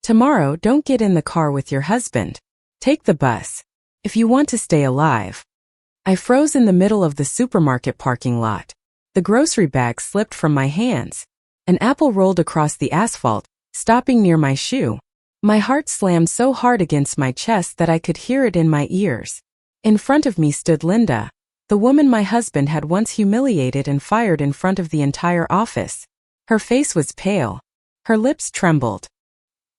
Tomorrow, don't get in the car with your husband. Take the bus. If you want to stay alive. I froze in the middle of the supermarket parking lot. The grocery bag slipped from my hands. An apple rolled across the asphalt, stopping near my shoe. My heart slammed so hard against my chest that I could hear it in my ears. In front of me stood Linda, the woman my husband had once humiliated and fired in front of the entire office. Her face was pale. Her lips trembled.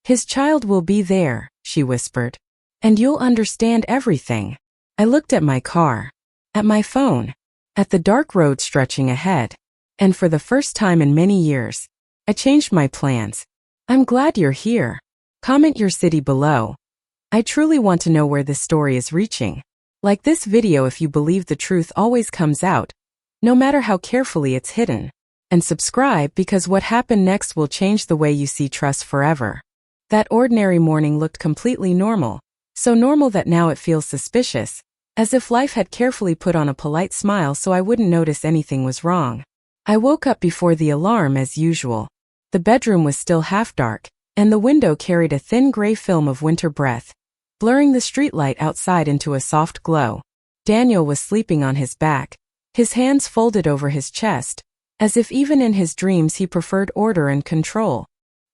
"His child will be there," she whispered. "And you'll understand everything." I looked at my car, at my phone, at the dark road stretching ahead. And for the first time in many years, I changed my plans. I'm glad you're here. Comment your city below. I truly want to know where this story is reaching. Like this video if you believe the truth always comes out, no matter how carefully it's hidden. And subscribe because what happened next will change the way you see trust forever. That ordinary morning looked completely normal, so normal that now it feels suspicious, as if life had carefully put on a polite smile so I wouldn't notice anything was wrong. I woke up before the alarm as usual. The bedroom was still half dark, and the window carried a thin gray film of winter breath, blurring the streetlight outside into a soft glow. Daniel was sleeping on his back, his hands folded over his chest, as if even in his dreams he preferred order and control.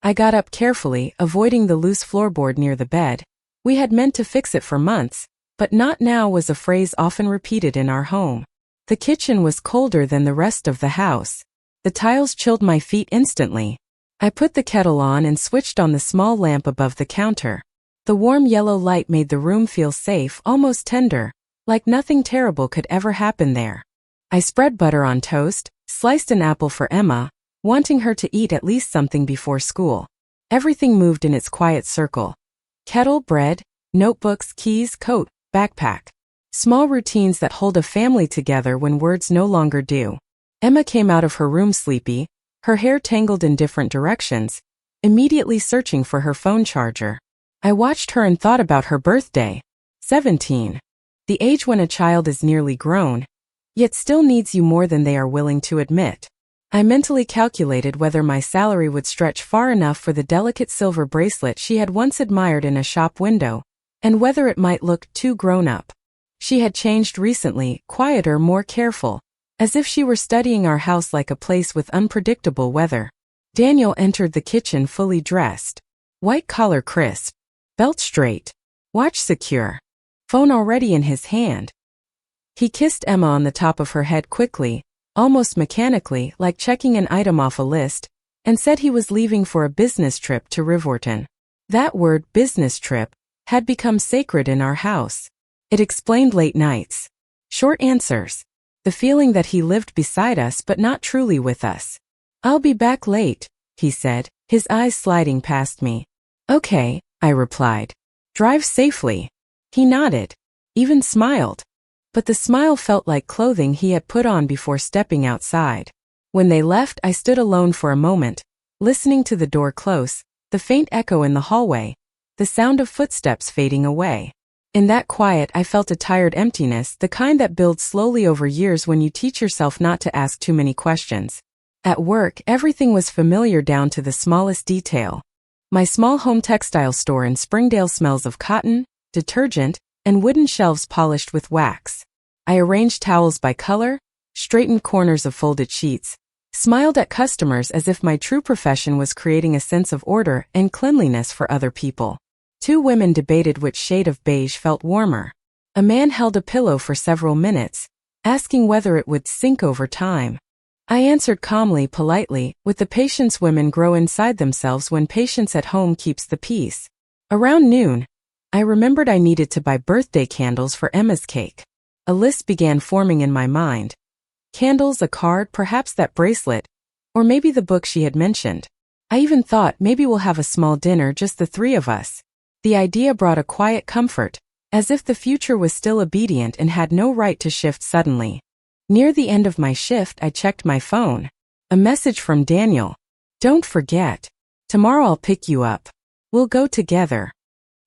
I got up carefully, avoiding the loose floorboard near the bed. We had meant to fix it for months, but "not now" was a phrase often repeated in our home. The kitchen was colder than the rest of the house. The tiles chilled my feet instantly. I put the kettle on and switched on the small lamp above the counter. The warm yellow light made the room feel safe, almost tender, like nothing terrible could ever happen there. I spread butter on toast, sliced an apple for Emma, wanting her to eat at least something before school. Everything moved in its quiet circle. Kettle, bread, notebooks, keys, coat, backpack. Small routines that hold a family together when words no longer do. Emma came out of her room sleepy, her hair tangled in different directions, immediately searching for her phone charger. I watched her and thought about her birthday. 17. The age when a child is nearly grown, yet still needs you more than they are willing to admit. I mentally calculated whether my salary would stretch far enough for the delicate silver bracelet she had once admired in a shop window, and whether it might look too grown-up. She had changed recently, quieter, more careful, as if she were studying our house like a place with unpredictable weather. Daniel entered the kitchen fully dressed. White collar crisp. Belt straight. Watch secure. Phone already in his hand. He kissed Emma on the top of her head quickly, almost mechanically, like checking an item off a list, and said he was leaving for a business trip to Riverton. That word, business trip, had become sacred in our house. It explained late nights. Short answers. The feeling that he lived beside us but not truly with us. "I'll be back late," he said, his eyes sliding past me. "Okay," I replied. "Drive safely." He nodded, even smiled. But the smile felt like clothing he had put on before stepping outside. When they left, I stood alone for a moment, listening to the door close, the faint echo in the hallway, the sound of footsteps fading away. In that quiet, I felt a tired emptiness, the kind that builds slowly over years when you teach yourself not to ask too many questions. At work, everything was familiar down to the smallest detail. My small home textile store in Springdale smells of cotton, detergent, and wooden shelves polished with wax. I arranged towels by color, straightened corners of folded sheets, smiled at customers as if my true profession was creating a sense of order and cleanliness for other people. Two women debated which shade of beige felt warmer. A man held a pillow for several minutes, asking whether it would sink over time. I answered calmly, politely, with the patience women grow inside themselves when patience at home keeps the peace. Around noon, I remembered I needed to buy birthday candles for Emma's cake. A list began forming in my mind. Candles, a card, perhaps that bracelet, or maybe the book she had mentioned. I even thought maybe we'll have a small dinner, just the three of us. The idea brought a quiet comfort, as if the future was still obedient and had no right to shift suddenly. Near the end of my shift, I checked my phone. A message from Daniel. "Don't forget. Tomorrow I'll pick you up. We'll go together."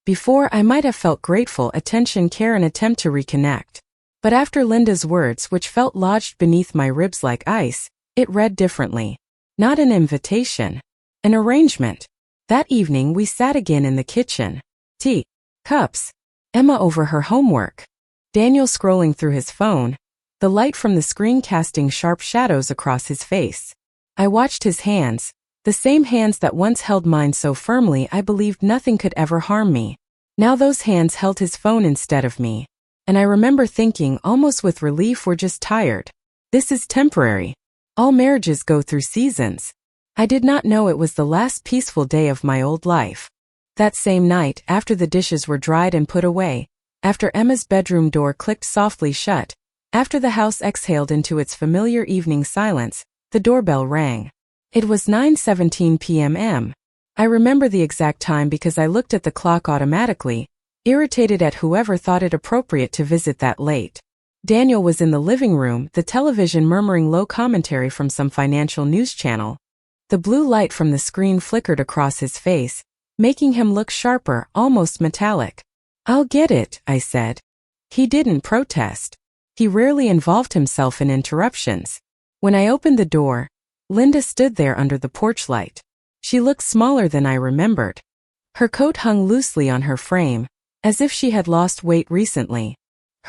Before, I might have felt grateful, attention, care, and attempt to reconnect. But after Linda's words, which felt lodged beneath my ribs like ice, it read differently. Not an invitation. An arrangement. That evening we sat again in the kitchen. Tea. Cups. Emma over her homework. Daniel scrolling through his phone, the light from the screen casting sharp shadows across his face. I watched his hands, the same hands that once held mine so firmly I believed nothing could ever harm me. Now those hands held his phone instead of me. And I remember thinking, almost with relief, we're just tired. This is temporary. All marriages go through seasons. I did not know it was the last peaceful day of my old life. That same night, after the dishes were dried and put away, after Emma's bedroom door clicked softly shut, after the house exhaled into its familiar evening silence, the doorbell rang. It was 9:17 p.m. I remember the exact time because I looked at the clock automatically, irritated at whoever thought it appropriate to visit that late. Daniel was in the living room, the television murmuring low commentary from some financial news channel. The blue light from the screen flickered across his face, making him look sharper, almost metallic. "I'll get it," I said. He didn't protest. He rarely involved himself in interruptions. When I opened the door, Linda stood there under the porch light. She looked smaller than I remembered. Her coat hung loosely on her frame, as if she had lost weight recently.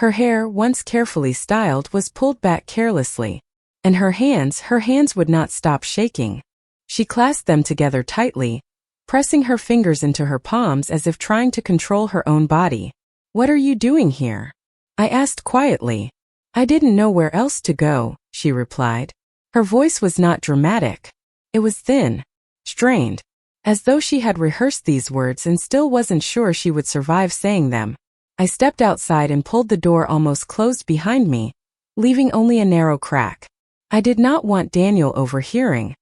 Her hair, once carefully styled, was pulled back carelessly. And her hands would not stop shaking. She clasped them together tightly, pressing her fingers into her palms as if trying to control her own body. "What are you doing here?" I asked quietly. "I didn't know where else to go," she replied. Her voice was not dramatic. It was thin, strained, as though she had rehearsed these words and still wasn't sure she would survive saying them. I stepped outside and pulled the door almost closed behind me, leaving only a narrow crack. I did not want Daniel overhearing.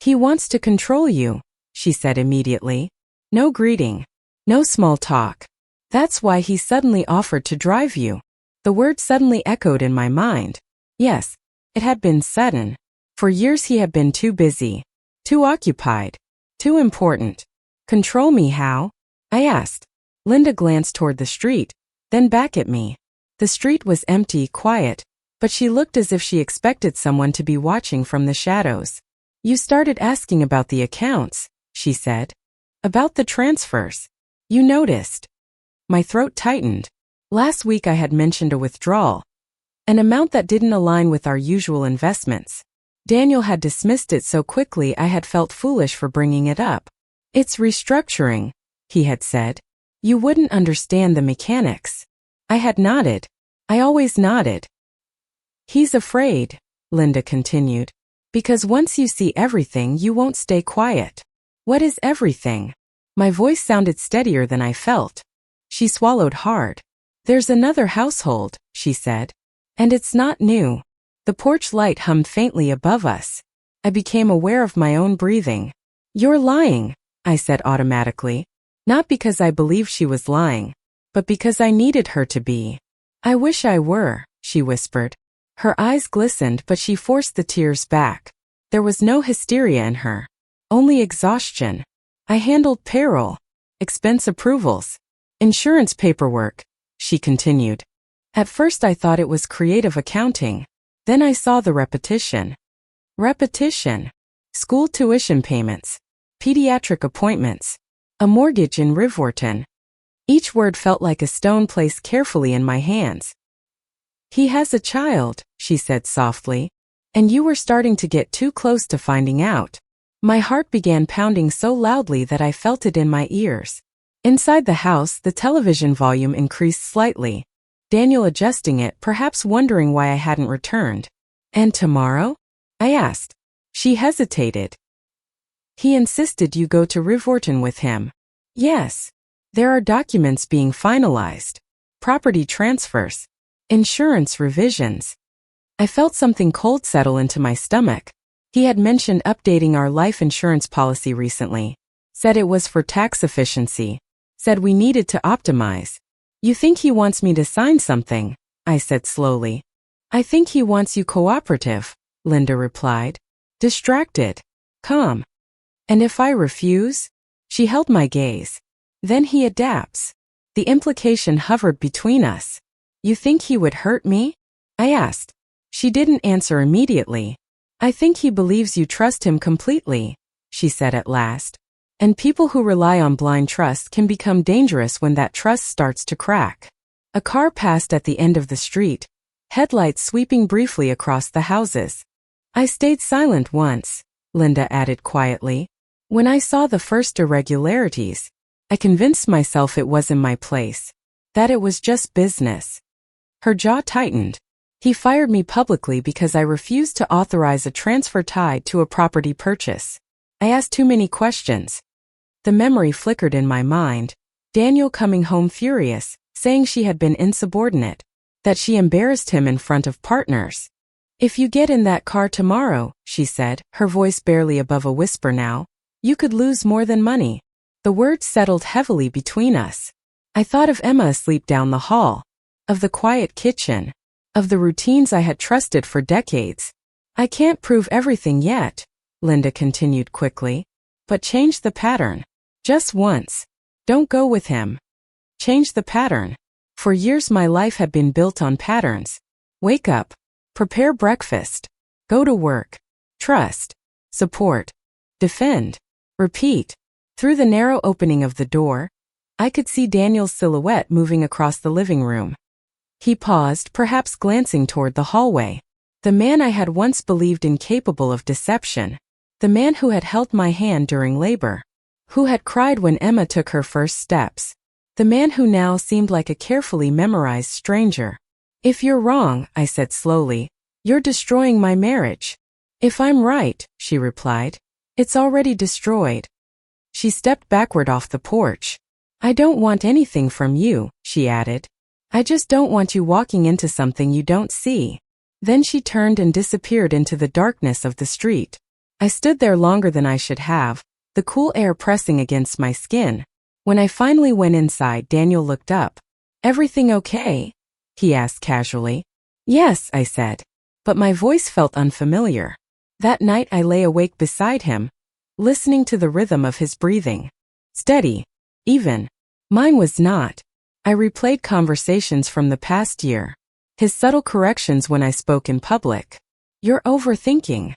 "He wants to control you," she said immediately. "No greeting. No small talk. That's why he suddenly offered to drive you." The word suddenly echoed in my mind. Yes, it had been sudden. For years he had been too busy, too occupied, too important. "Control me how?" I asked. Linda glanced toward the street, then back at me. The street was empty, quiet, but she looked as if she expected someone to be watching from the shadows. "You started asking about the accounts," she said. "About the transfers. You noticed." My throat tightened. Last week I had mentioned a withdrawal, an amount that didn't align with our usual investments. Daniel had dismissed it so quickly I had felt foolish for bringing it up. "It's restructuring," he had said. "You wouldn't understand the mechanics." I had nodded. I always nodded. "He's afraid," Linda continued, "because once you see everything you won't stay quiet." "What is everything?" My voice sounded steadier than I felt. She swallowed hard. "There's another household," she said. "And it's not new." The porch light hummed faintly above us. I became aware of my own breathing. "You're lying," I said automatically. Not because I believed she was lying, but because I needed her to be. "I wish I were," she whispered. Her eyes glistened, but she forced the tears back. There was no hysteria in her, only exhaustion. "I handled payroll, expense approvals, insurance paperwork," she continued. "At first I thought it was creative accounting. Then I saw the repetition. Repetition. School tuition payments, pediatric appointments, a mortgage in Riverton." Each word felt like a stone placed carefully in my hands. "He has a child," she said softly. "And you were starting to get too close to finding out." My heart began pounding so loudly that I felt it in my ears. Inside the house, the television volume increased slightly. Daniel adjusting it, perhaps wondering why I hadn't returned. "And tomorrow?" I asked. She hesitated. "He insisted you go to Riverton with him." "Yes. There are documents being finalized. Property transfers. Insurance revisions." I felt something cold settle into my stomach. He had mentioned updating our life insurance policy recently. Said it was for tax efficiency. Said we needed to optimize. "You think he wants me to sign something?" I said slowly. "I think he wants you cooperative," Linda replied. Distracted. Calm. "And if I refuse?" She held my gaze. "Then he adapts." The implication hovered between us. "You think he would hurt me?" I asked. She didn't answer immediately. "I think he believes you trust him completely," she said at last. And people who rely on blind trust can become dangerous when that trust starts to crack. A car passed at the end of the street, headlights sweeping briefly across the houses. I stayed silent once, Linda added quietly. When I saw the first irregularities, I convinced myself it was in my place, that it was just business. Her jaw tightened. He fired me publicly because I refused to authorize a transfer tied to a property purchase. I asked too many questions. The memory flickered in my mind. Daniel coming home furious, saying she had been insubordinate, that she embarrassed him in front of partners. If you get in that car tomorrow, she said, her voice barely above a whisper now, you could lose more than money. The words settled heavily between us. I thought of Emma asleep down the hall, of the quiet kitchen, of the routines I had trusted for decades. I can't prove everything yet, Linda continued quickly, but change the pattern. Just once. Don't go with him. Change the pattern. For years my life had been built on patterns. Wake up. Prepare breakfast. Go to work. Trust. Support. Defend. Repeat. Through the narrow opening of the door, I could see Daniel's silhouette moving across the living room. He paused, perhaps glancing toward the hallway. The man I had once believed incapable of deception. The man who had held my hand during labor. Who had cried when Emma took her first steps. The man who now seemed like a carefully memorized stranger. If you're wrong, I said slowly, you're destroying my marriage. If I'm right, she replied, it's already destroyed. She stepped backward off the porch. I don't want anything from you, she added. I just don't want you walking into something you don't see. Then she turned and disappeared into the darkness of the street. I stood there longer than I should have, the cool air pressing against my skin. When I finally went inside, Daniel looked up. Everything okay? He asked casually. Yes, I said. But my voice felt unfamiliar. That night I lay awake beside him, listening to the rhythm of his breathing. Steady. Even. Mine was not. I replayed conversations from the past year. His subtle corrections when I spoke in public. You're overthinking.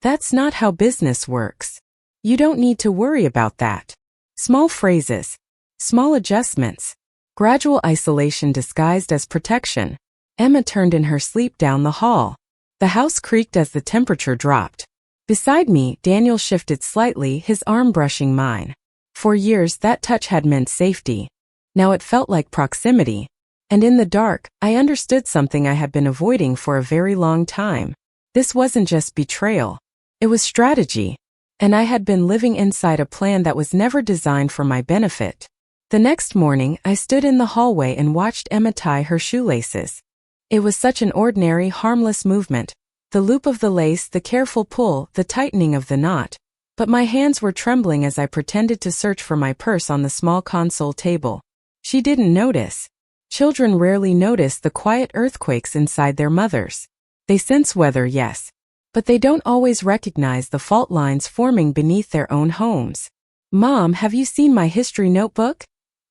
That's not how business works. You don't need to worry about that. Small phrases. Small adjustments. Gradual isolation disguised as protection. Emma turned in her sleep down the hall. The house creaked as the temperature dropped. Beside me, Daniel shifted slightly, his arm brushing mine. For years, that touch had meant safety. Now it felt like proximity. And in the dark, I understood something I had been avoiding for a very long time. This wasn't just betrayal. It was strategy. And I had been living inside a plan that was never designed for my benefit. The next morning, I stood in the hallway and watched Emma tie her shoelaces. It was such an ordinary, harmless movement. The loop of the lace, the careful pull, the tightening of the knot. But my hands were trembling as I pretended to search for my purse on the small console table. She didn't notice. Children rarely notice the quiet earthquakes inside their mothers. They sense weather, yes, but they don't always recognize the fault lines forming beneath their own homes. Mom, have you seen my history notebook?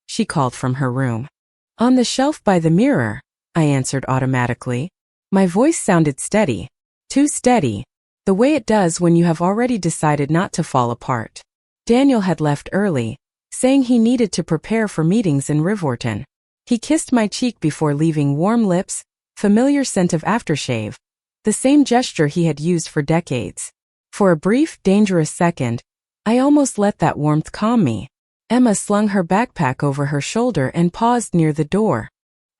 She called from her room. On the shelf by the mirror, I answered automatically. My voice sounded steady. Too steady. The way it does when you have already decided not to fall apart. Daniel had left early, saying he needed to prepare for meetings in Riverton. He kissed my cheek before leaving, warm lips, familiar scent of aftershave, the same gesture he had used for decades. For a brief, dangerous second, I almost let that warmth calm me. Emma slung her backpack over her shoulder and paused near the door.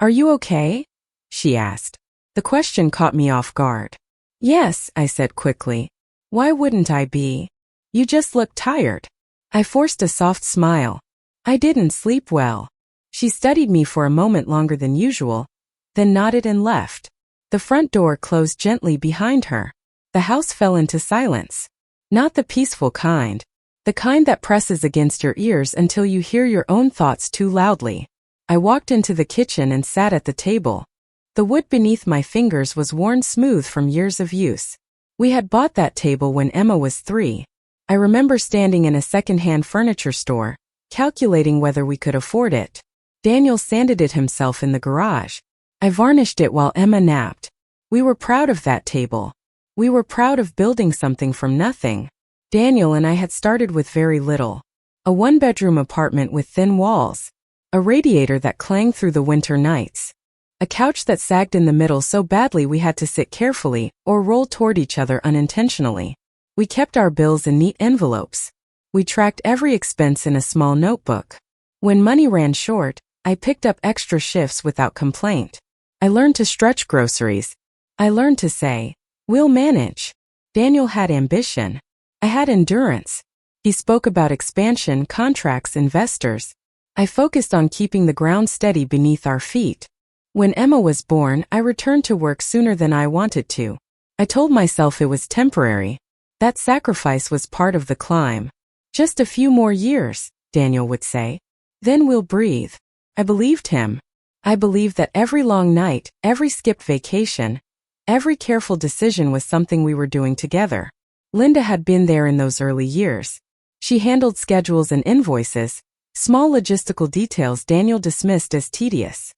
Are you okay? She asked. The question caught me off guard. Yes, I said quickly. Why wouldn't I be? You just look tired. I forced a soft smile. I didn't sleep well. She studied me for a moment longer than usual, then nodded and left. The front door closed gently behind her. The house fell into silence. Not the peaceful kind. The kind that presses against your ears until you hear your own thoughts too loudly. I walked into the kitchen and sat at the table. The wood beneath my fingers was worn smooth from years of use. We had bought that table when Emma was 3. I remember standing in a second-hand furniture store, calculating whether we could afford it. Daniel sanded it himself in the garage. I varnished it while Emma napped. We were proud of that table. We were proud of building something from nothing. Daniel and I had started with very little. A one-bedroom apartment with thin walls. A radiator that clanged through the winter nights. A couch that sagged in the middle so badly we had to sit carefully or roll toward each other unintentionally. We kept our bills in neat envelopes. We tracked every expense in a small notebook. When money ran short, I picked up extra shifts without complaint. I learned to stretch groceries. I learned to say, "We'll manage." Daniel had ambition. I had endurance. He spoke about expansion, contracts, investors. I focused on keeping the ground steady beneath our feet. When Emma was born, I returned to work sooner than I wanted to. I told myself it was temporary. That sacrifice was part of the climb. "Just a few more years," Daniel would say. "Then we'll breathe." I believed him. I believed that every long night, every skipped vacation, every careful decision was something we were doing together. Linda had been there in those early years. She handled schedules and invoices, small logistical details Daniel dismissed as tedious.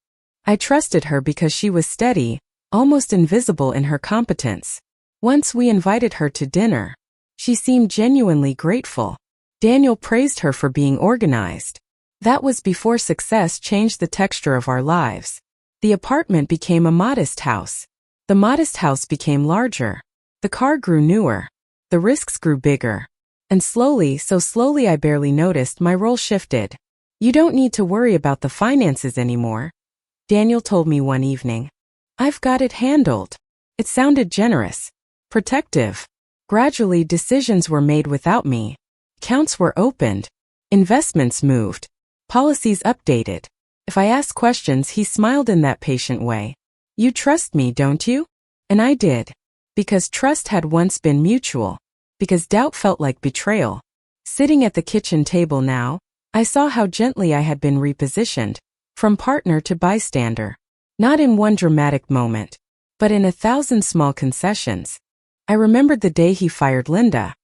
I trusted her because she was steady, almost invisible in her competence. Once we invited her to dinner. She seemed genuinely grateful. Daniel praised her for being organized. That was before success changed the texture of our lives. The apartment became a modest house. The modest house became larger. The car grew newer. The risks grew bigger. And slowly, so slowly I barely noticed, my role shifted. "You don't need to worry about the finances anymore," Daniel told me one evening. "I've got it handled." It sounded generous, protective. Gradually, decisions were made without me. Accounts were opened. Investments moved. Policies updated. If I asked questions, he smiled in that patient way. "You trust me, don't you?" And I did. Because trust had once been mutual. Because doubt felt like betrayal. Sitting at the kitchen table now, I saw how gently I had been repositioned, from partner to bystander. Not in one dramatic moment, but in 1,000 small concessions. I remembered the day he fired Linda.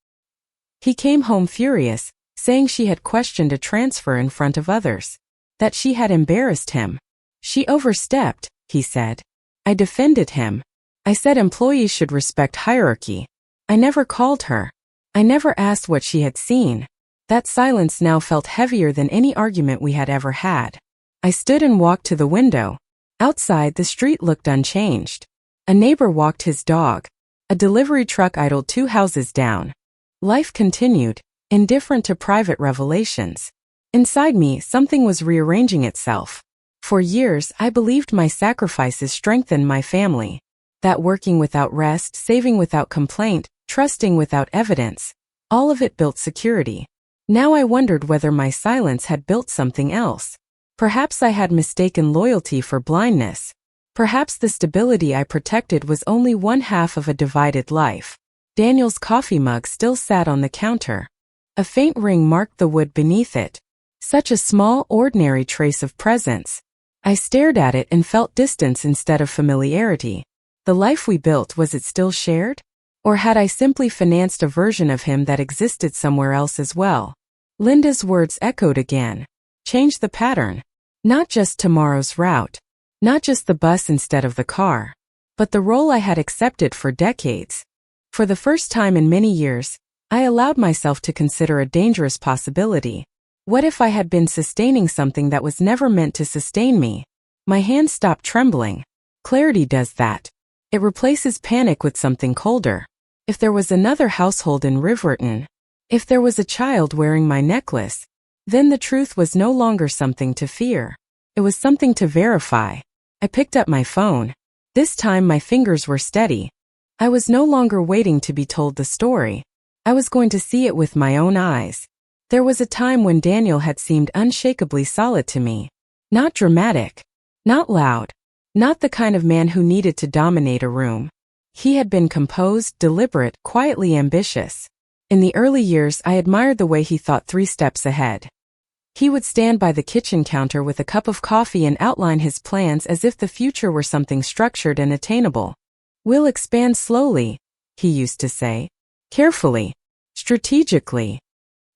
He came home furious, saying she had questioned a transfer in front of others. That she had embarrassed him. "She overstepped," he said. I defended him. I said employees should respect hierarchy. I never called her. I never asked what she had seen. That silence now felt heavier than any argument we had ever had. I stood and walked to the window. Outside, the street looked unchanged. A neighbor walked his dog. A delivery truck idled 2 houses down. Life continued, indifferent to private revelations. Inside me, something was rearranging itself. For years, I believed my sacrifices strengthened my family. That working without rest, saving without complaint, trusting without evidence, all of it built security. Now I wondered whether my silence had built something else. Perhaps I had mistaken loyalty for blindness. Perhaps the stability I protected was only one half of a divided life. Daniel's coffee mug still sat on the counter. A faint ring marked the wood beneath it. Such a small, ordinary trace of presence. I stared at it and felt distance instead of familiarity. The life we built, was it still shared? Or had I simply financed a version of him that existed somewhere else as well? Linda's words echoed again. Change the pattern. Not just tomorrow's route. Not just the bus instead of the car. But the role I had accepted for decades. For the first time in many years, I allowed myself to consider a dangerous possibility. What if I had been sustaining something that was never meant to sustain me? My hands stopped trembling. Clarity does that. It replaces panic with something colder. If there was another household in Riverton, if there was a child wearing my necklace, then the truth was no longer something to fear. It was something to verify. I picked up my phone. This time my fingers were steady. I was no longer waiting to be told the story. I was going to see it with my own eyes. There was a time when Daniel had seemed unshakably solid to me. Not dramatic. Not loud. Not the kind of man who needed to dominate a room. He had been composed, deliberate, quietly ambitious. In the early years, I admired the way he thought 3 steps ahead. He would stand by the kitchen counter with a cup of coffee and outline his plans as if the future were something structured and attainable. "We'll expand slowly," he used to say. "Carefully. Strategically."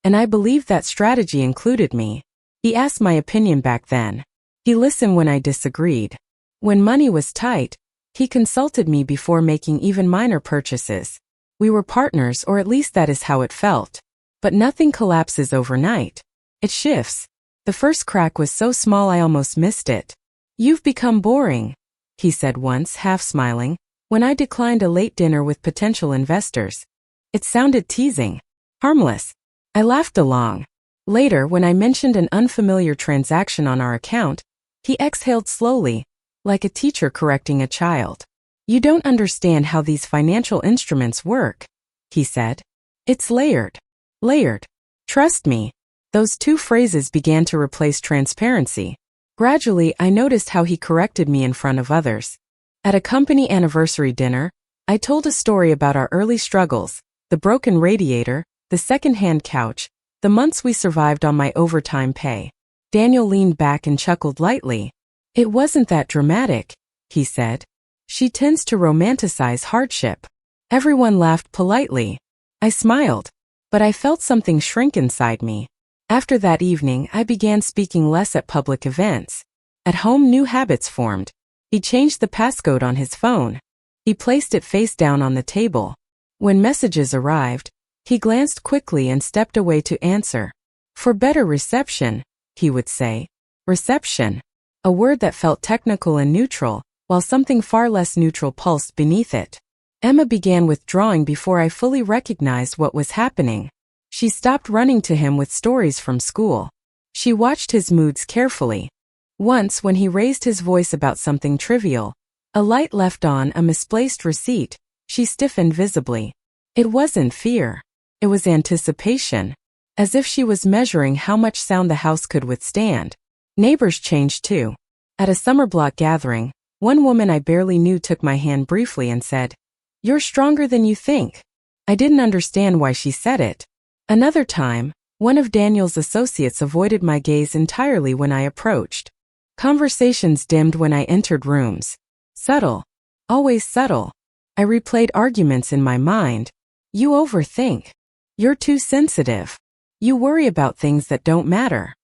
And I believed that strategy included me. He asked my opinion back then. He listened when I disagreed. When money was tight, he consulted me before making even minor purchases. We were partners, or at least that is how it felt. But nothing collapses overnight. It shifts. The first crack was so small I almost missed it. You've become boring, he said once, half smiling, when I declined a late dinner with potential investors. It sounded teasing. Harmless. I laughed along. Later, when I mentioned an unfamiliar transaction on our account, he exhaled slowly, like a teacher correcting a child. You don't understand how these financial instruments work, he said. It's layered. Layered. Trust me. Those two phrases began to replace transparency. Gradually, I noticed how he corrected me in front of others. At a company anniversary dinner, I told a story about our early struggles, the broken radiator, the second-hand couch, the months we survived on my overtime pay. Daniel leaned back and chuckled lightly. It wasn't that dramatic, he said. She tends to romanticize hardship. Everyone laughed politely. I smiled, but I felt something shrink inside me. After that evening, I began speaking less at public events. At home, new habits formed. He changed the passcode on his phone. He placed it face down on the table. When messages arrived, he glanced quickly and stepped away to answer. For better reception, he would say. Reception. A word that felt technical and neutral, while something far less neutral pulsed beneath it. Emma began withdrawing before I fully recognized what was happening. She stopped running to him with stories from school. She watched his moods carefully. Once, when he raised his voice about something trivial, a light left on a misplaced receipt, she stiffened visibly. It wasn't fear. It was anticipation. As if she was measuring how much sound the house could withstand. Neighbors changed too. At a summer block gathering, one woman I barely knew took my hand briefly and said, "You're stronger than you think." I didn't understand why she said it. Another time, one of Daniel's associates avoided my gaze entirely when I approached. Conversations dimmed when I entered rooms. Subtle. Always subtle. I replayed arguments in my mind. You overthink. You're too sensitive. You worry about things that don't matter.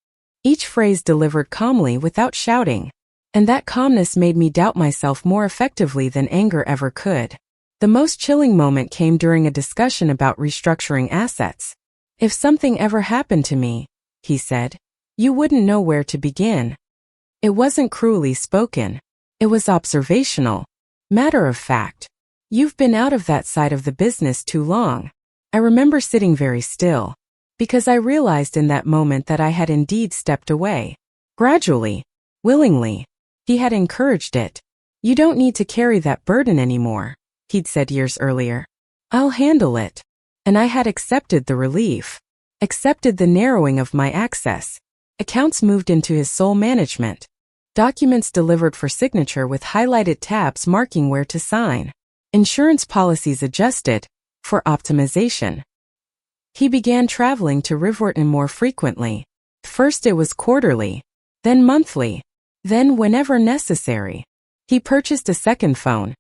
Each phrase delivered calmly without shouting. And that calmness made me doubt myself more effectively than anger ever could. The most chilling moment came during a discussion about restructuring assets. If something ever happened to me, he said, you wouldn't know where to begin. It wasn't cruelly spoken. It was observational. Matter of fact. You've been out of that side of the business too long. I remember sitting very still, because I realized in that moment that I had indeed stepped away. Gradually. Willingly. He had encouraged it. You don't need to carry that burden anymore, he'd said years earlier. I'll handle it. And I had accepted the relief. Accepted the narrowing of my access. Accounts moved into his sole management. Documents delivered for signature with highlighted tabs marking where to sign. Insurance policies adjusted, for optimization. He began traveling to Riverton more frequently. First it was quarterly, then monthly, then whenever necessary. He purchased a second phone,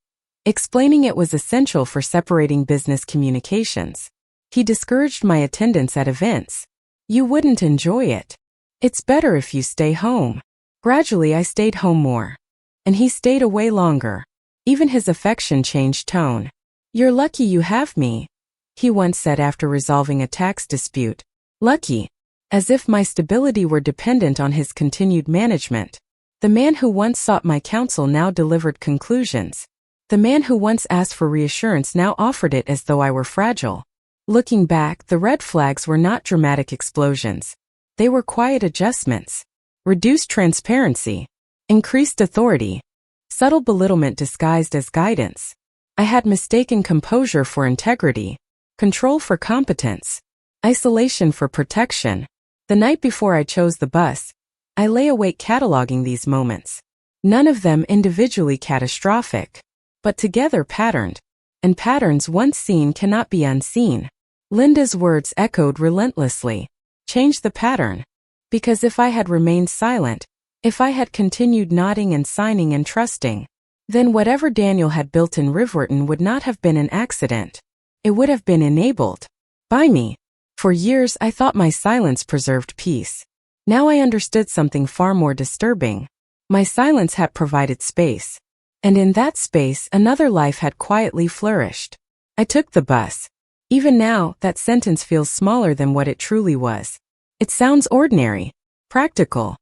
explaining it was essential for separating business communications. He discouraged my attendance at events. You wouldn't enjoy it. It's better if you stay home. Gradually I stayed home more. And he stayed away longer. Even his affection changed tone. You're lucky you have me, he once said after resolving a tax dispute. Lucky. As if my stability were dependent on his continued management. The man who once sought my counsel now delivered conclusions. The man who once asked for reassurance now offered it as though I were fragile. Looking back, the red flags were not dramatic explosions. They were quiet adjustments. Reduced transparency. Increased authority. Subtle belittlement disguised as guidance. I had mistaken composure for integrity. Control for competence. Isolation for protection. The night before I chose the bus, I lay awake cataloging these moments. None of them individually catastrophic, but together patterned. And patterns once seen cannot be unseen. Linda's words echoed relentlessly. Change the pattern. Because if I had remained silent, if I had continued nodding and signing and trusting, then whatever Daniel had built in Riverton would not have been an accident. It would have been enabled by me. For years I thought my silence preserved peace. Now I understood something far more disturbing. My silence had provided space. And in that space another life had quietly flourished. I took the bus. Even now, that sentence feels smaller than what it truly was. It sounds ordinary, practical,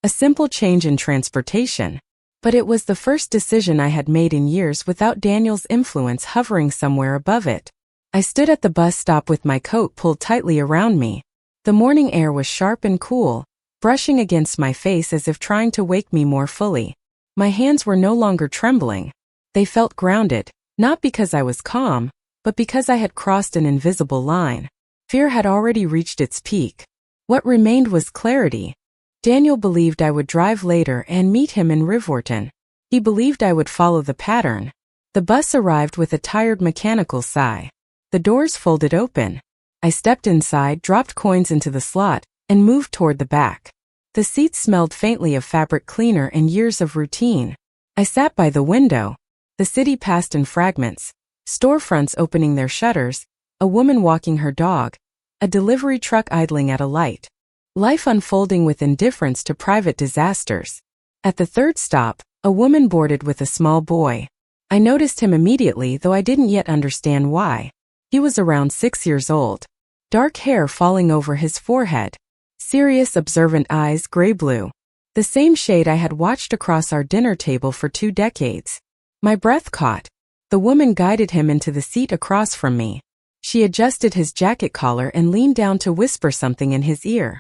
a simple change in transportation. But it was the first decision I had made in years without Daniel's influence hovering somewhere above it. I stood at the bus stop with my coat pulled tightly around me. The morning air was sharp and cool, brushing against my face as if trying to wake me more fully. My hands were no longer trembling. They felt grounded, not because I was calm, but because I had crossed an invisible line. Fear had already reached its peak. What remained was clarity. Daniel believed I would drive later and meet him in Riverton. He believed I would follow the pattern. The bus arrived with a tired mechanical sigh. The doors folded open. I stepped inside, dropped coins into the slot, and moved toward the back. The seats smelled faintly of fabric cleaner and years of routine. I sat by the window. The city passed in fragments. Storefronts opening their shutters, a woman walking her dog, a delivery truck idling at a light. Life unfolding with indifference to private disasters. At the third stop, a woman boarded with a small boy. I noticed him immediately, though I didn't yet understand why. He was around 6 years old. Dark hair falling over his forehead. Serious, observant eyes, gray-blue. The same shade I had watched across our dinner table for 2 decades. My breath caught. The woman guided him into the seat across from me. She adjusted his jacket collar and leaned down to whisper something in his ear.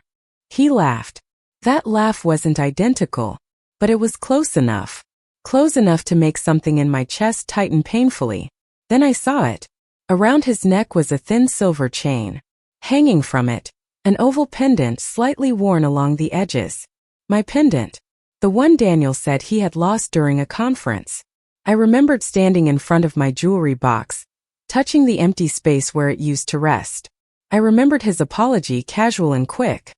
He laughed. That laugh wasn't identical, but it was close enough. Close enough to make something in my chest tighten painfully. Then I saw it. Around his neck was a thin silver chain. Hanging from it, an oval pendant slightly worn along the edges. My pendant. The one Daniel said he had lost during a conference. I remembered standing in front of my jewelry box, touching the empty space where it used to rest. I remembered his apology, casual and quick.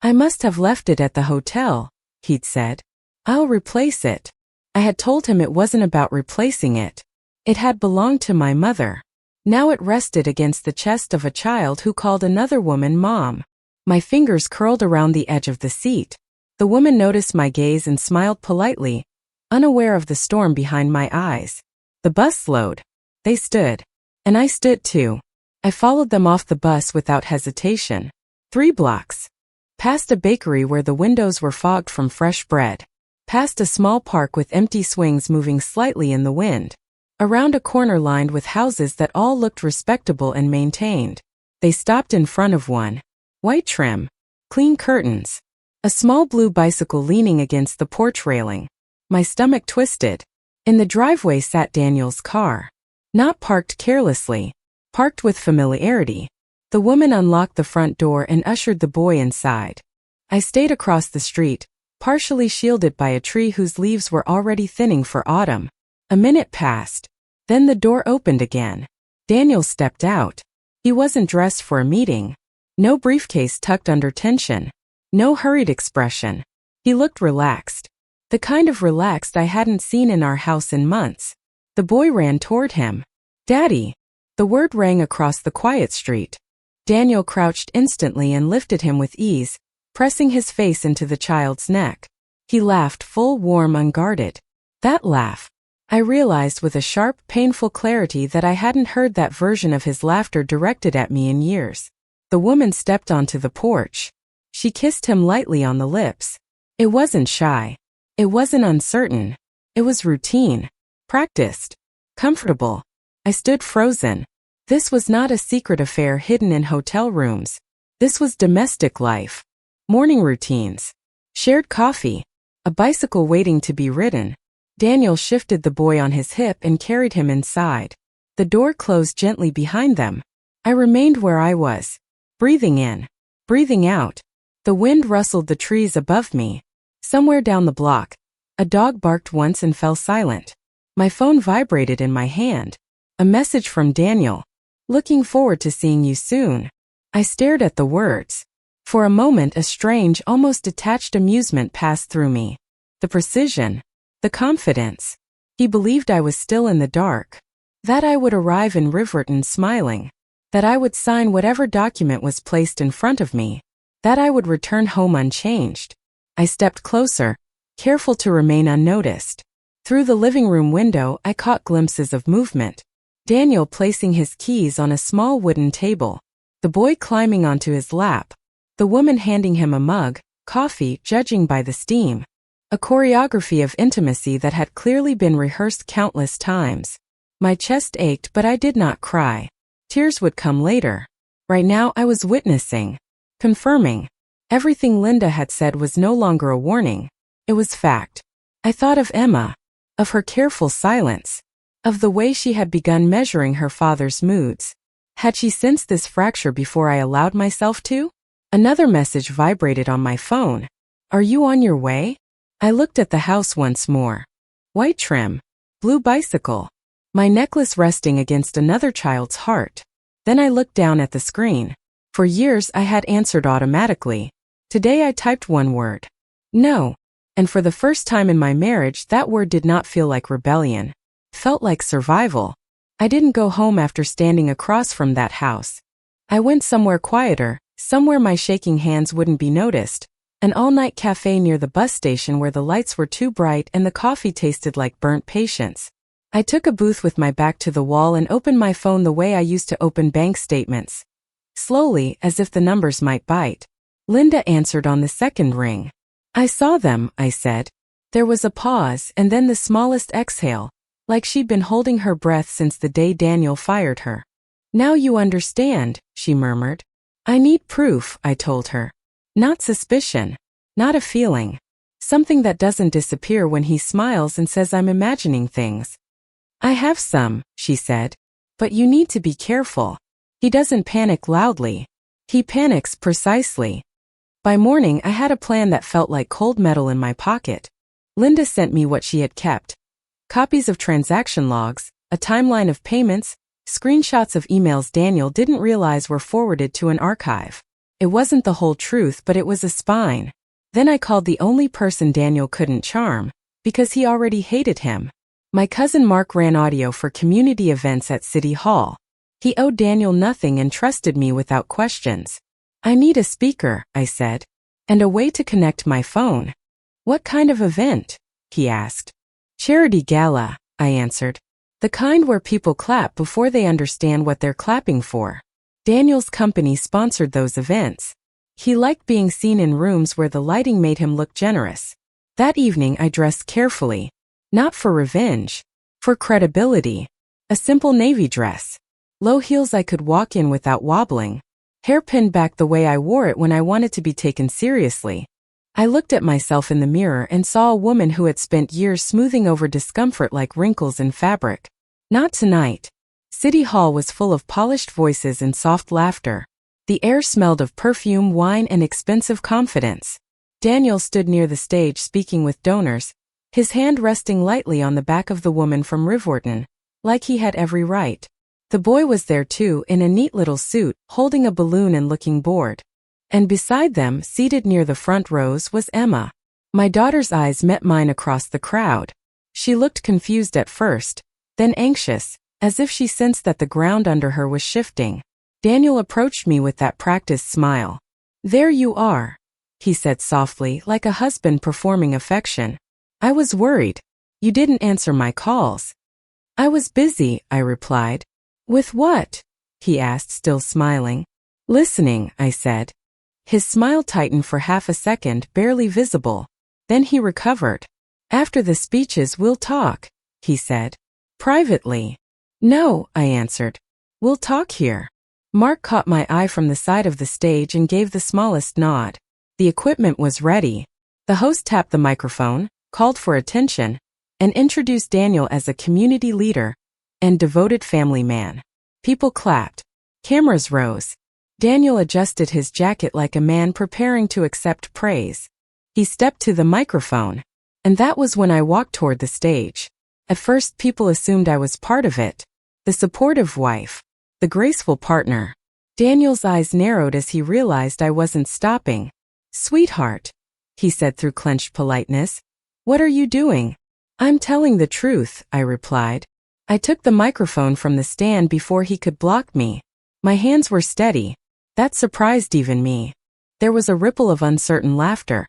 I must have left it at the hotel, he'd said. I'll replace it. I had told him it wasn't about replacing it. It had belonged to my mother. Now it rested against the chest of a child who called another woman Mom. My fingers curled around the edge of the seat. The woman noticed my gaze and smiled politely, unaware of the storm behind my eyes. The bus slowed. They stood. And I stood too. I followed them off the bus without hesitation. 3 blocks. Past a bakery where the windows were fogged from fresh bread. Past a small park with empty swings moving slightly in the wind. Around a corner lined with houses that all looked respectable and maintained. They stopped in front of one. White trim. Clean curtains. A small blue bicycle leaning against the porch railing. My stomach twisted. In the driveway sat Daniel's car. Not parked carelessly. Parked with familiarity. The woman unlocked the front door and ushered the boy inside. I stayed across the street, partially shielded by a tree whose leaves were already thinning for autumn. A minute passed. Then the door opened again. Daniel stepped out. He wasn't dressed for a meeting. No briefcase tucked under tension. No hurried expression. He looked relaxed. The kind of relaxed I hadn't seen in our house in months. The boy ran toward him. Daddy! The word rang across the quiet street. Daniel crouched instantly and lifted him with ease, pressing his face into the child's neck. He laughed, full, warm, unguarded. That laugh. I realized with a sharp, painful clarity that I hadn't heard that version of his laughter directed at me in years. The woman stepped onto the porch. She kissed him lightly on the lips. It wasn't shy. It wasn't uncertain. It was routine. Practiced. Comfortable. I stood frozen. This was not a secret affair hidden in hotel rooms. This was domestic life. Morning routines. Shared coffee. A bicycle waiting to be ridden. Daniel shifted the boy on his hip and carried him inside. The door closed gently behind them. I remained where I was. Breathing in. Breathing out. The wind rustled the trees above me. Somewhere down the block, a dog barked once and fell silent. My phone vibrated in my hand. A message from Daniel. Looking forward to seeing you soon. I stared at the words. For a moment a strange, almost detached amusement passed through me. The precision. The confidence. He believed I was still in the dark. That I would arrive in Riverton smiling. That I would sign whatever document was placed in front of me. That I would return home unchanged. I stepped closer, careful to remain unnoticed. Through the living room window I caught glimpses of movement. Daniel placing his keys on a small wooden table. The boy climbing onto his lap. The woman handing him a mug, coffee, judging by the steam. A choreography of intimacy that had clearly been rehearsed countless times. My chest ached, but I did not cry. Tears would come later. Right now I was witnessing. Confirming. Everything Linda had said was no longer a warning. It was fact. I thought of Emma. Of her careful silence. Of the way she had begun measuring her father's moods. Had she sensed this fracture before I allowed myself to? Another message vibrated on my phone. Are you on your way? I looked at the house once more. White trim. Blue bicycle. My necklace resting against another child's heart. Then I looked down at the screen. For years I had answered automatically. Today I typed one word. No. And for the first time in my marriage, that word did not feel like rebellion. Felt like survival. I didn't go home after standing across from that house. I went somewhere quieter, somewhere my shaking hands wouldn't be noticed. An all-night cafe near the bus station where the lights were too bright and the coffee tasted like burnt patience. I took a booth with my back to the wall and opened my phone the way I used to open bank statements. Slowly, as if the numbers might bite. Linda answered on the second ring. I saw them, I said. There was a pause and then the smallest exhale, like she'd been holding her breath since the day Daniel fired her. Now you understand, she murmured. I need proof, I told her. Not suspicion. Not a feeling. Something that doesn't disappear when he smiles and says I'm imagining things. I have some, she said. But you need to be careful. He doesn't panic loudly. He panics precisely. By morning I had a plan that felt like cold metal in my pocket. Linda sent me what she had kept. Copies of transaction logs, a timeline of payments, screenshots of emails Daniel didn't realize were forwarded to an archive. It wasn't the whole truth, but it was a spine. Then I called the only person Daniel couldn't charm, because he already hated him. My cousin Mark ran audio for community events at City Hall. He owed Daniel nothing and trusted me without questions. I need a speaker, I said. And a way to connect my phone. What kind of event? He asked. Charity gala, I answered. The kind where people clap before they understand what they're clapping for. Daniel's company sponsored those events. He liked being seen in rooms where the lighting made him look generous. That evening I dressed carefully. Not for revenge. For credibility. A simple navy dress. Low heels I could walk in without wobbling. Hair pinned back the way I wore it when I wanted to be taken seriously. I looked at myself in the mirror and saw a woman who had spent years smoothing over discomfort like wrinkles in fabric. Not tonight. City Hall was full of polished voices and soft laughter. The air smelled of perfume, wine, and expensive confidence. Daniel stood near the stage speaking with donors, his hand resting lightly on the back of the woman from Riverton, like he had every right. The boy was there too, in a neat little suit, holding a balloon and looking bored. And beside them, seated near the front rows, was Emma. My daughter's eyes met mine across the crowd. She looked confused at first, then anxious, as if she sensed that the ground under her was shifting. Daniel approached me with that practiced smile. There you are, he said softly, like a husband performing affection. I was worried. You didn't answer my calls. I was busy, I replied. With what? He asked, still smiling. Listening, I said. His smile tightened for half a second, barely visible. Then he recovered. After the speeches we'll talk, he said. Privately. No, I answered. We'll talk here. Mark caught my eye from the side of the stage and gave the smallest nod. The equipment was ready. The host tapped the microphone, called for attention, and introduced Daniel as a community leader and devoted family man. People clapped. Cameras rose. Daniel adjusted his jacket like a man preparing to accept praise. He stepped to the microphone. And that was when I walked toward the stage. At first people assumed I was part of it. The supportive wife. The graceful partner. Daniel's eyes narrowed as he realized I wasn't stopping. Sweetheart, he said through clenched politeness. What are you doing? I'm telling the truth, I replied. I took the microphone from the stand before he could block me. My hands were steady. That surprised even me. There was a ripple of uncertain laughter,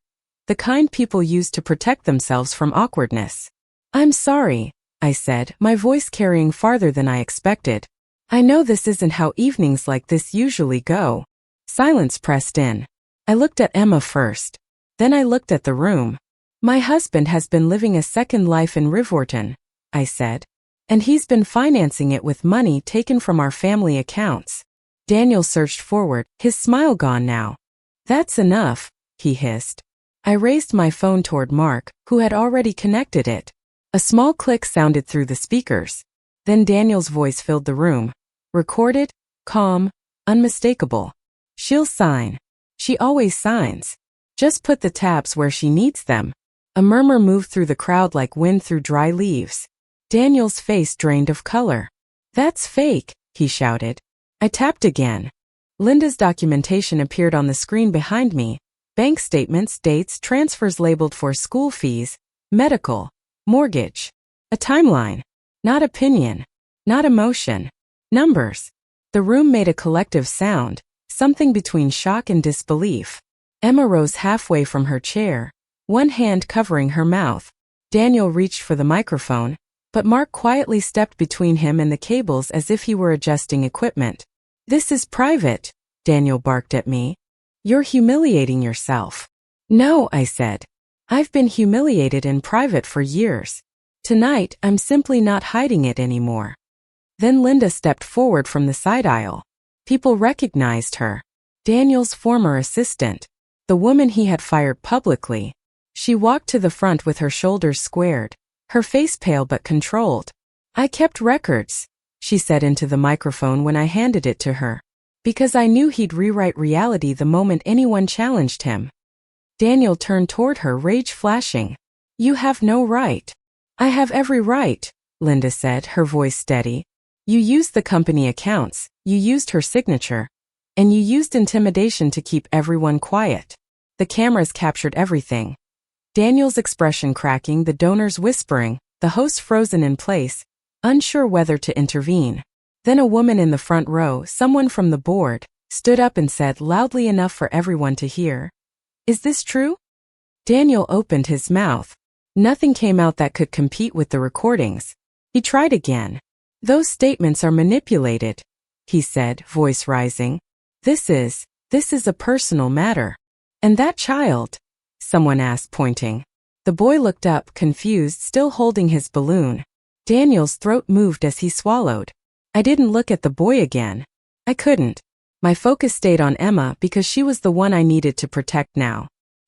the kind people use to protect themselves from awkwardness. I'm sorry, I said, my voice carrying farther than I expected. I know this isn't how evenings like this usually go. Silence pressed in. I looked at Emma first. Then I looked at the room. My husband has been living a second life in Riverton, I said. And he's been financing it with money taken from our family accounts. Daniel surged forward, his smile gone now. That's enough, he hissed. I raised my phone toward Mark, who had already connected it. A small click sounded through the speakers. Then Daniel's voice filled the room. Recorded, calm, unmistakable. She'll sign. She always signs. Just put the tabs where she needs them. A murmur moved through the crowd like wind through dry leaves. Daniel's face drained of color. That's fake, he shouted. I tapped again. Linda's documentation appeared on the screen behind me. Bank statements, dates, transfers labeled for school fees, medical, mortgage. A timeline. Not opinion. Not emotion. Numbers. The room made a collective sound, something between shock and disbelief. Emma rose halfway from her chair, one hand covering her mouth. Daniel reached for the microphone, but Mark quietly stepped between him and the cables as if he were adjusting equipment. This is private, Daniel barked at me. You're humiliating yourself. No, I said. I've been humiliated in private for years. Tonight, I'm simply not hiding it anymore. Then Linda stepped forward from the side aisle. People recognized her. Daniel's former assistant. The woman he had fired publicly. She walked to the front with her shoulders squared, her face pale but controlled. I kept records, she said into the microphone when I handed it to her. Because I knew he'd rewrite reality the moment anyone challenged him. Daniel turned toward her, rage flashing. You have no right. I have every right, Linda said, her voice steady. You used the company accounts, you used her signature, and you used intimidation to keep everyone quiet. The cameras captured everything. Daniel's expression cracking, the donors whispering, the host frozen in place, unsure whether to intervene. Then a woman in the front row, someone from the board, stood up and said loudly enough for everyone to hear, "Is this true?" Daniel opened his mouth. Nothing came out that could compete with the recordings. He tried again. Those statements are manipulated, he said, voice rising. This is a personal matter. And that child? Someone asked, pointing. The boy looked up, confused, still holding his balloon. Daniel's throat moved as he swallowed. I didn't look at the boy again. I couldn't. My focus stayed on Emma because she was the one I needed to protect now.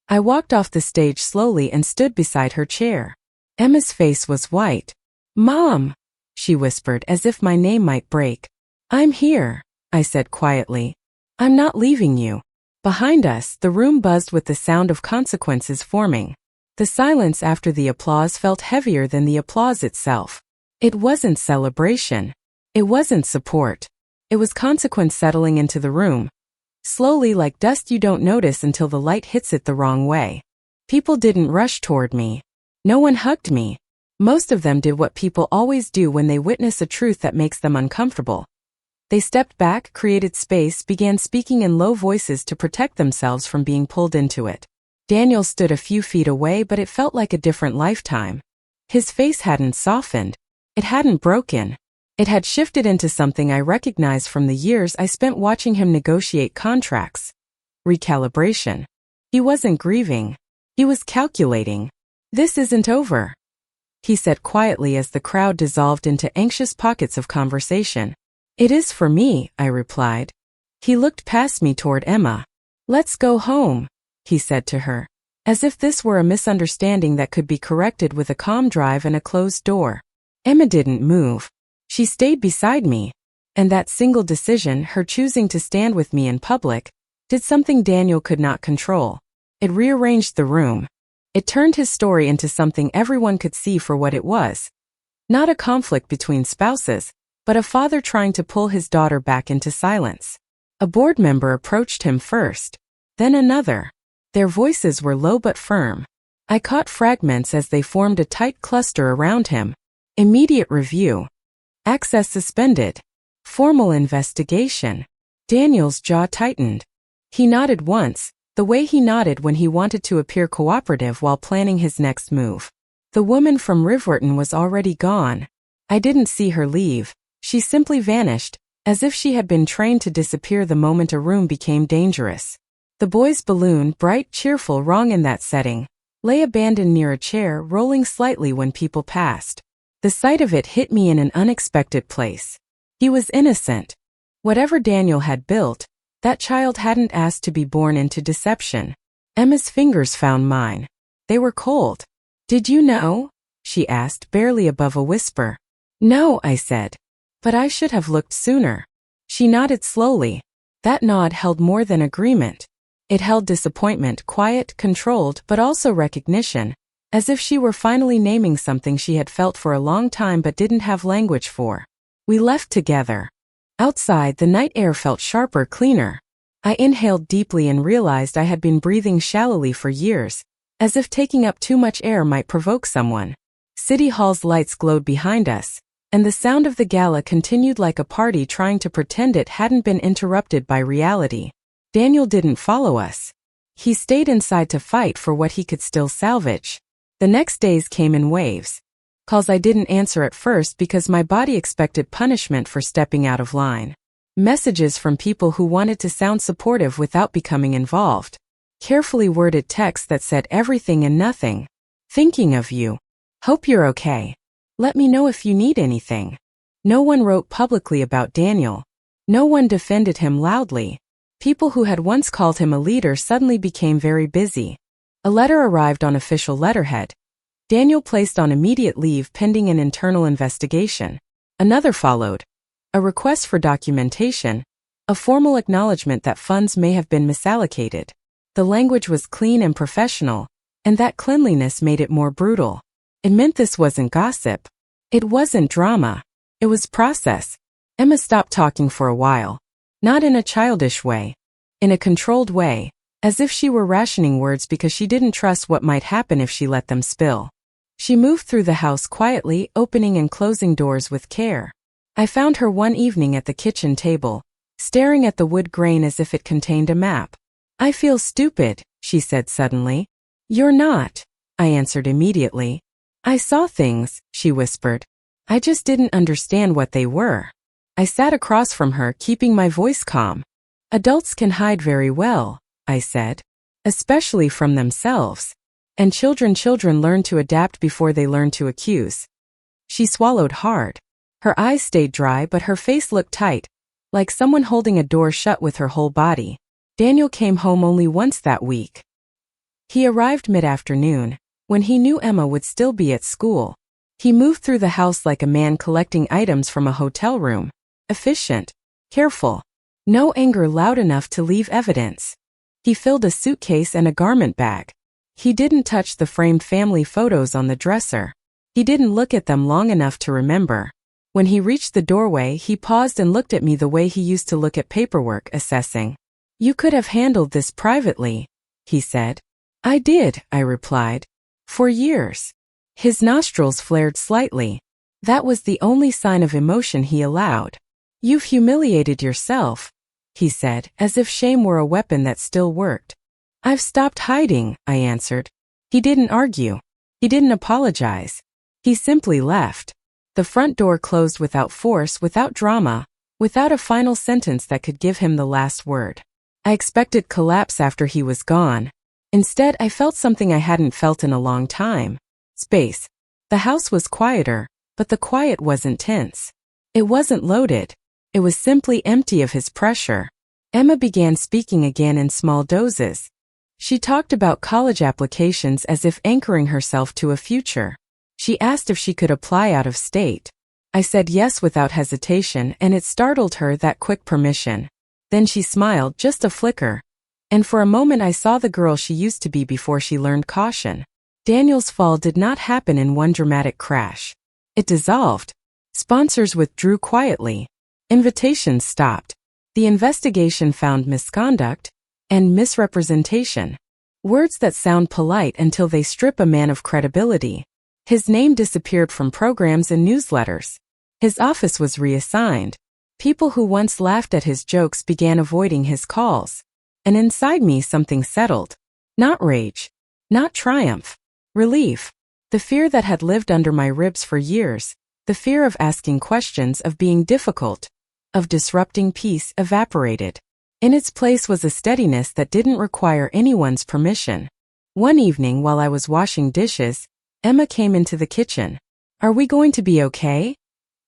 I walked off the stage slowly and stood beside her chair. Emma's face was white. "Mom," she whispered as if my name might break. "I'm here," I said quietly. "I'm not leaving you." Behind us, the room buzzed with the sound of consequences forming. The silence after the applause felt heavier than the applause itself. It wasn't celebration. It wasn't support. It was consequence settling into the room. Slowly, like dust you don't notice until the light hits it the wrong way. People didn't rush toward me. No one hugged me. Most of them did what people always do when they witness a truth that makes them uncomfortable. They stepped back, created space, began speaking in low voices to protect themselves from being pulled into it. Daniel stood a few feet away, but it felt like a different lifetime. His face hadn't softened. It hadn't broken. It had shifted into something I recognized from the years I spent watching him negotiate contracts. Recalibration. He wasn't grieving. He was calculating. "This isn't over," he said quietly as the crowd dissolved into anxious pockets of conversation. "It is for me," I replied. He looked past me toward Emma. "Let's go home," he said to her, as if this were a misunderstanding that could be corrected with a calm drive and a closed door. Emma didn't move. She stayed beside me. And that single decision, her choosing to stand with me in public, did something Daniel could not control. It rearranged the room. It turned his story into something everyone could see for what it was. Not a conflict between spouses, but a father trying to pull his daughter back into silence. A board member approached him first, then another. Their voices were low but firm. I caught fragments as they formed a tight cluster around him. Immediate review. Access suspended. Formal investigation. Daniel's jaw tightened. He nodded once, the way he nodded when he wanted to appear cooperative while planning his next move. The woman from Riverton was already gone. I didn't see her leave. She simply vanished, as if she had been trained to disappear the moment a room became dangerous. The boy's balloon, bright, cheerful, wrong in that setting, lay abandoned near a chair, rolling slightly when people passed. The sight of it hit me in an unexpected place. He was innocent. Whatever Daniel had built, that child hadn't asked to be born into deception. Emma's fingers found mine. They were cold. "Did you know?" she asked, barely above a whisper. "No," I said. "But I should have looked sooner." She nodded slowly. That nod held more than agreement. It held disappointment, quiet, controlled, but also recognition, as if she were finally naming something she had felt for a long time but didn't have language for. We left together. Outside, the night air felt sharper, cleaner. I inhaled deeply and realized I had been breathing shallowly for years, as if taking up too much air might provoke someone. City Hall's lights glowed behind us, and the sound of the gala continued like a party trying to pretend it hadn't been interrupted by reality. Daniel didn't follow us. He stayed inside to fight for what he could still salvage. The next days came in waves. Calls I didn't answer at first because my body expected punishment for stepping out of line. Messages from people who wanted to sound supportive without becoming involved. Carefully worded texts that said everything and nothing. "Thinking of you. Hope you're okay. Let me know if you need anything." No one wrote publicly about Daniel. No one defended him loudly. People who had once called him a leader suddenly became very busy. A letter arrived on official letterhead. Daniel placed on immediate leave pending an internal investigation. Another followed. A request for documentation, a formal acknowledgement that funds may have been misallocated. The language was clean and professional, and that cleanliness made it more brutal. It meant this wasn't gossip. It wasn't drama. It was process. Emma stopped talking for a while. Not in a childish way. In a controlled way, as if she were rationing words because she didn't trust what might happen if she let them spill. She moved through the house quietly, opening and closing doors with care. I found her one evening at the kitchen table, staring at the wood grain as if it contained a map. "I feel stupid," she said suddenly. "You're not," I answered immediately. "I saw things," she whispered. "I just didn't understand what they were." I sat across from her, keeping my voice calm. "Adults can hide very well," I said. "Especially from themselves. And children learn to adapt before they learn to accuse." She swallowed hard. Her eyes stayed dry but her face looked tight, like someone holding a door shut with her whole body. Daniel came home only once that week. He arrived mid-afternoon, when he knew Emma would still be at school. He moved through the house like a man collecting items from a hotel room. Efficient. Careful. No anger loud enough to leave evidence. He filled a suitcase and a garment bag. He didn't touch the framed family photos on the dresser. He didn't look at them long enough to remember. When he reached the doorway, he paused and looked at me the way he used to look at paperwork, assessing. "You could have handled this privately," he said. "I did," I replied. "For years." His nostrils flared slightly. That was the only sign of emotion he allowed. "You've humiliated yourself," he said, as if shame were a weapon that still worked. "I've stopped hiding," I answered. He didn't argue. He didn't apologize. He simply left. The front door closed without force, without drama, without a final sentence that could give him the last word. I expected collapse after he was gone. Instead, I felt something I hadn't felt in a long time. Space. The house was quieter, but the quiet wasn't tense. It wasn't loaded. It was simply empty of his pressure. Emma began speaking again in small doses. She talked about college applications as if anchoring herself to a future. She asked if she could apply out of state. I said yes without hesitation, and it startled her, that quick permission. Then she smiled, just a flicker. And for a moment I saw the girl she used to be before she learned caution. Daniel's fall did not happen in one dramatic crash. It dissolved. Sponsors withdrew quietly. Invitations stopped. The investigation found misconduct and misrepresentation. Words that sound polite until they strip a man of credibility. His name disappeared from programs and newsletters. His office was reassigned. People who once laughed at his jokes began avoiding his calls. And inside me something settled. Not rage. Not triumph. Relief. The fear that had lived under my ribs for years. The fear of asking questions, of being difficult, of disrupting peace, evaporated. In its place was a steadiness that didn't require anyone's permission. One evening while I was washing dishes, Emma came into the kitchen. "Are we going to be okay?"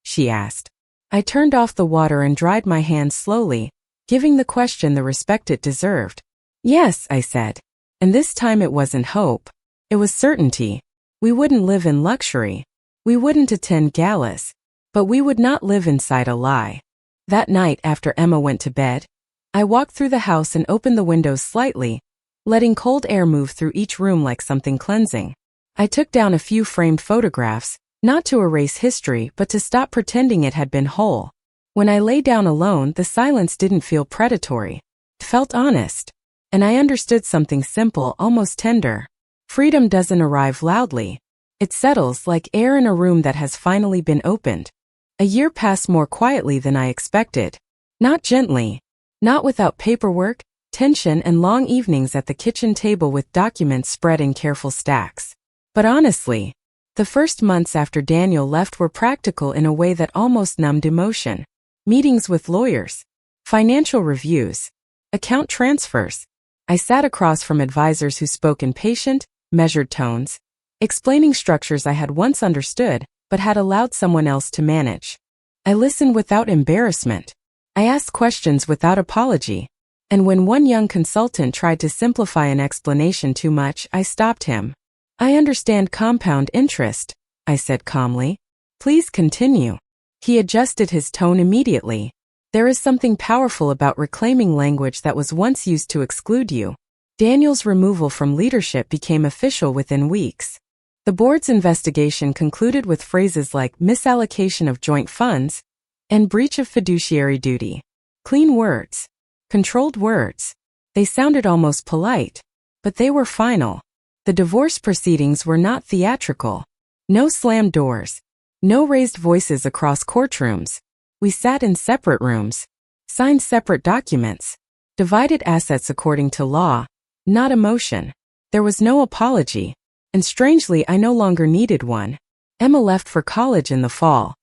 she asked. I turned off the water and dried my hands slowly, giving the question the respect it deserved. "Yes," I said. And this time it wasn't hope. It was certainty. We wouldn't live in luxury. We wouldn't attend galas. But we would not live inside a lie. That night after Emma went to bed, I walked through the house and opened the windows slightly, letting cold air move through each room like something cleansing. I took down a few framed photographs, not to erase history but to stop pretending it had been whole. When I lay down alone, the silence didn't feel predatory. It felt honest. And I understood something simple, almost tender. Freedom doesn't arrive loudly. It settles like air in a room that has finally been opened. A year passed more quietly than I expected. Not gently. Not without paperwork, tension, and long evenings at the kitchen table with documents spread in careful stacks. But honestly, the first months after Daniel left were practical in a way that almost numbed emotion. Meetings with lawyers, financial reviews, account transfers. I sat across from advisors who spoke in patient, measured tones, explaining structures I had once understood but had allowed someone else to manage. I listened without embarrassment. I asked questions without apology. And when one young consultant tried to simplify an explanation too much, I stopped him. "I understand compound interest," I said calmly. "Please continue." He adjusted his tone immediately. "There is something powerful about reclaiming language that was once used to exclude you." Daniel's removal from leadership became official within weeks. The board's investigation concluded with phrases like misallocation of joint funds and breach of fiduciary duty. Clean words. Controlled words. They sounded almost polite, but they were final. The divorce proceedings were not theatrical. No slammed doors. No raised voices across courtrooms. We sat in separate rooms, signed separate documents, divided assets according to law, not emotion. There was no apology. And strangely, I no longer needed one. Emma left for college in the fall.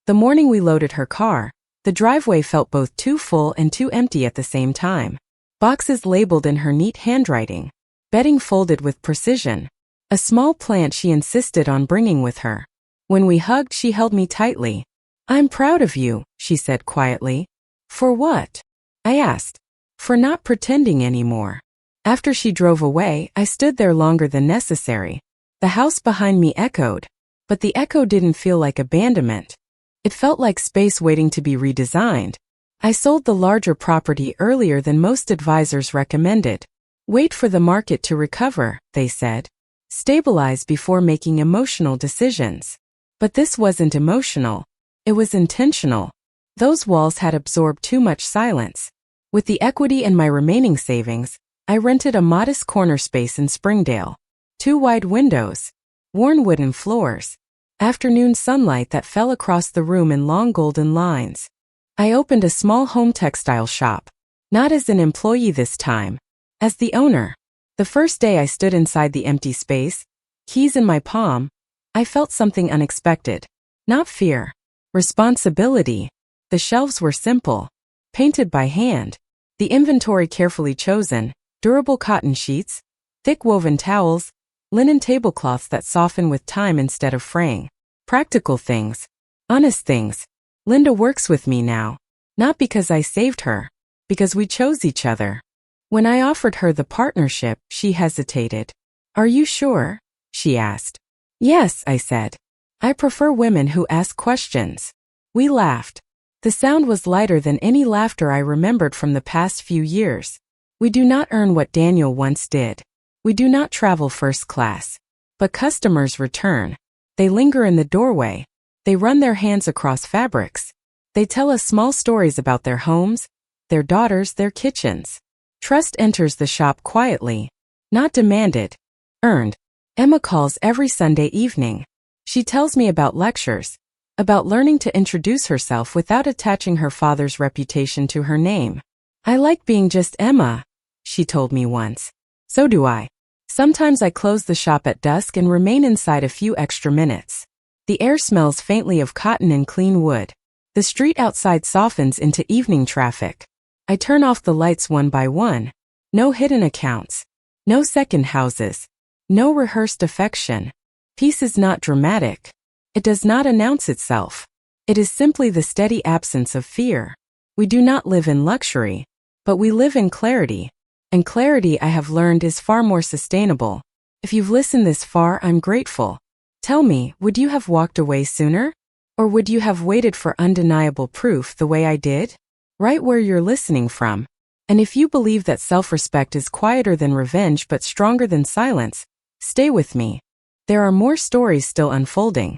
The morning we loaded her car, the driveway felt both too full and too empty at the same time. Boxes labeled in her neat handwriting, bedding folded with precision, a small plant she insisted on bringing with her. When we hugged, she held me tightly. "I'm proud of you," she said quietly. "For what?" I asked. "For not pretending anymore." After she drove away, I stood there longer than necessary. The house behind me echoed, but the echo didn't feel like abandonment. It felt like space waiting to be redesigned. I sold the larger property earlier than most advisors recommended. Wait for the market to recover, they said. Stabilize before making emotional decisions. But this wasn't emotional. It was intentional. Those walls had absorbed too much silence. With the equity and my remaining savings, I rented a modest corner space in Springdale. 2 wide windows, worn wooden floors, afternoon sunlight that fell across the room in long golden lines. I opened a small home textile shop, not as an employee this time, as the owner. The first day I stood inside the empty space, keys in my palm, I felt something unexpected. Not fear. Responsibility. The shelves were simple, painted by hand. The inventory carefully chosen, durable cotton sheets, thick woven towels, linen tablecloths that soften with time instead of fraying. Practical things. Honest things. Linda works with me now. Not because I saved her. Because we chose each other. When I offered her the partnership, she hesitated. "Are you sure?" she asked. "Yes," I said. "I prefer women who ask questions." We laughed. The sound was lighter than any laughter I remembered from the past few years. We do not earn what Daniel once did. We do not travel first class. But customers return. They linger in the doorway. They run their hands across fabrics. They tell us small stories about their homes, their daughters, their kitchens. Trust enters the shop quietly. Not demanded. Earned. Emma calls every Sunday evening. She tells me about lectures, about learning to introduce herself without attaching her father's reputation to her name. "I like being just Emma," she told me once. So do I. Sometimes I close the shop at dusk and remain inside a few extra minutes. The air smells faintly of cotton and clean wood. The street outside softens into evening traffic. I turn off the lights one by one. No hidden accounts. No second houses. No rehearsed affection. Peace is not dramatic. It does not announce itself. It is simply the steady absence of fear. We do not live in luxury, but we live in clarity. And clarity, I have learned, is far more sustainable. If you've listened this far, I'm grateful. Tell me, would you have walked away sooner? Or would you have waited for undeniable proof the way I did? Write where you're listening from. And if you believe that self-respect is quieter than revenge but stronger than silence, stay with me. There are more stories still unfolding.